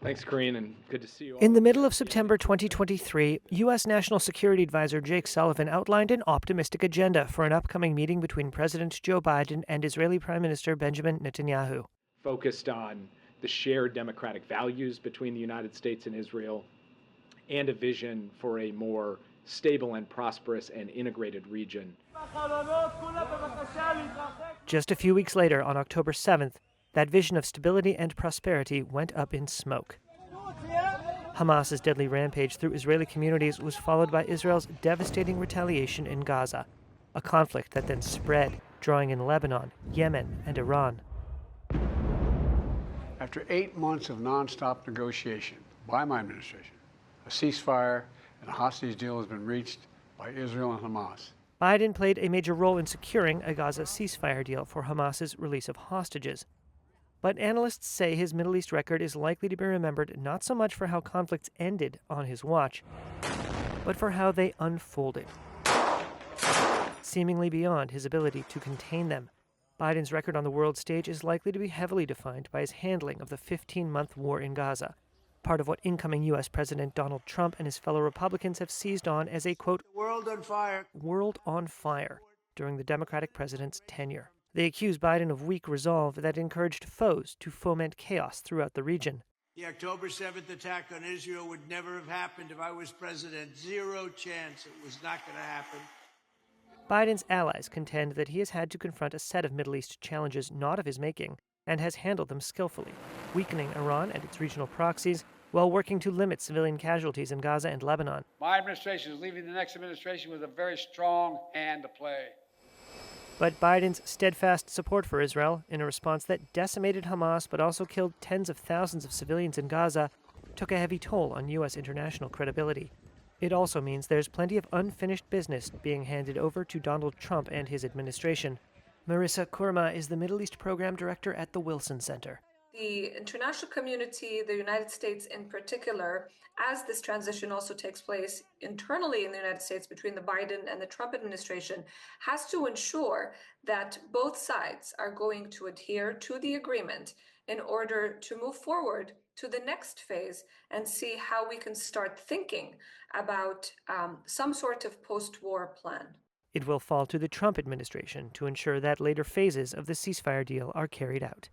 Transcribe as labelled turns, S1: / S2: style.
S1: Thanks, Corrine, and good to see you all.
S2: In the middle of September 2023, U.S. National Security Advisor Jake Sullivan outlined an optimistic agenda for an upcoming meeting between President Joe Biden and Israeli Prime Minister Benjamin Netanyahu.
S1: Focused on the shared democratic values between the United States and Israel, and a vision for a more stable and prosperous and integrated region.
S2: Just a few weeks later, on October 7th, that vision of stability and prosperity went up in smoke. Hamas's deadly rampage through Israeli communities was followed by Israel's devastating retaliation in Gaza, a conflict that then spread, drawing in Lebanon, Yemen, and Iran.
S3: After 8 months of nonstop negotiation by my administration, a ceasefire and a hostage deal has been reached by Israel and Hamas.
S2: Biden played a major role in securing a Gaza ceasefire deal for Hamas's release of hostages. But analysts say his Middle East record is likely to be remembered not so much for how conflicts ended on his watch, but for how they unfolded, seemingly beyond his ability to contain them. Biden's record on the world stage is likely to be heavily defined by his handling of the 15-month war in Gaza, part of what incoming U.S. President Donald Trump and his fellow Republicans have seized on as a, quote,
S4: world on fire
S2: during the Democratic president's tenure. They accuse Biden of weak resolve that encouraged foes to foment chaos throughout the region.
S4: The October 7th attack on Israel would never have happened if I was president. Zero chance. It was not going to happen.
S2: Biden's allies contend that he has had to confront a set of Middle East challenges not of his making, and has handled them skillfully, weakening Iran and its regional proxies while working to limit civilian casualties in Gaza and Lebanon.
S5: My administration is leaving the next administration with a very strong hand to play.
S2: But Biden's steadfast support for Israel, in a response that decimated Hamas but also killed tens of thousands of civilians in Gaza, took a heavy toll on U.S. international credibility. It also means there's plenty of unfinished business being handed over to Donald Trump and his administration. Marissa Kurma is the Middle East Program Director at the Wilson Center.
S6: The international community, the United States in particular, as this transition also takes place internally in the United States between the Biden and the Trump administration, has to ensure that both sides are going to adhere to the agreement in order to move forward to the next phase and see how we can start thinking about some sort of post-war plan.
S2: It will fall to the Trump administration to ensure that later phases of the ceasefire deal are carried out.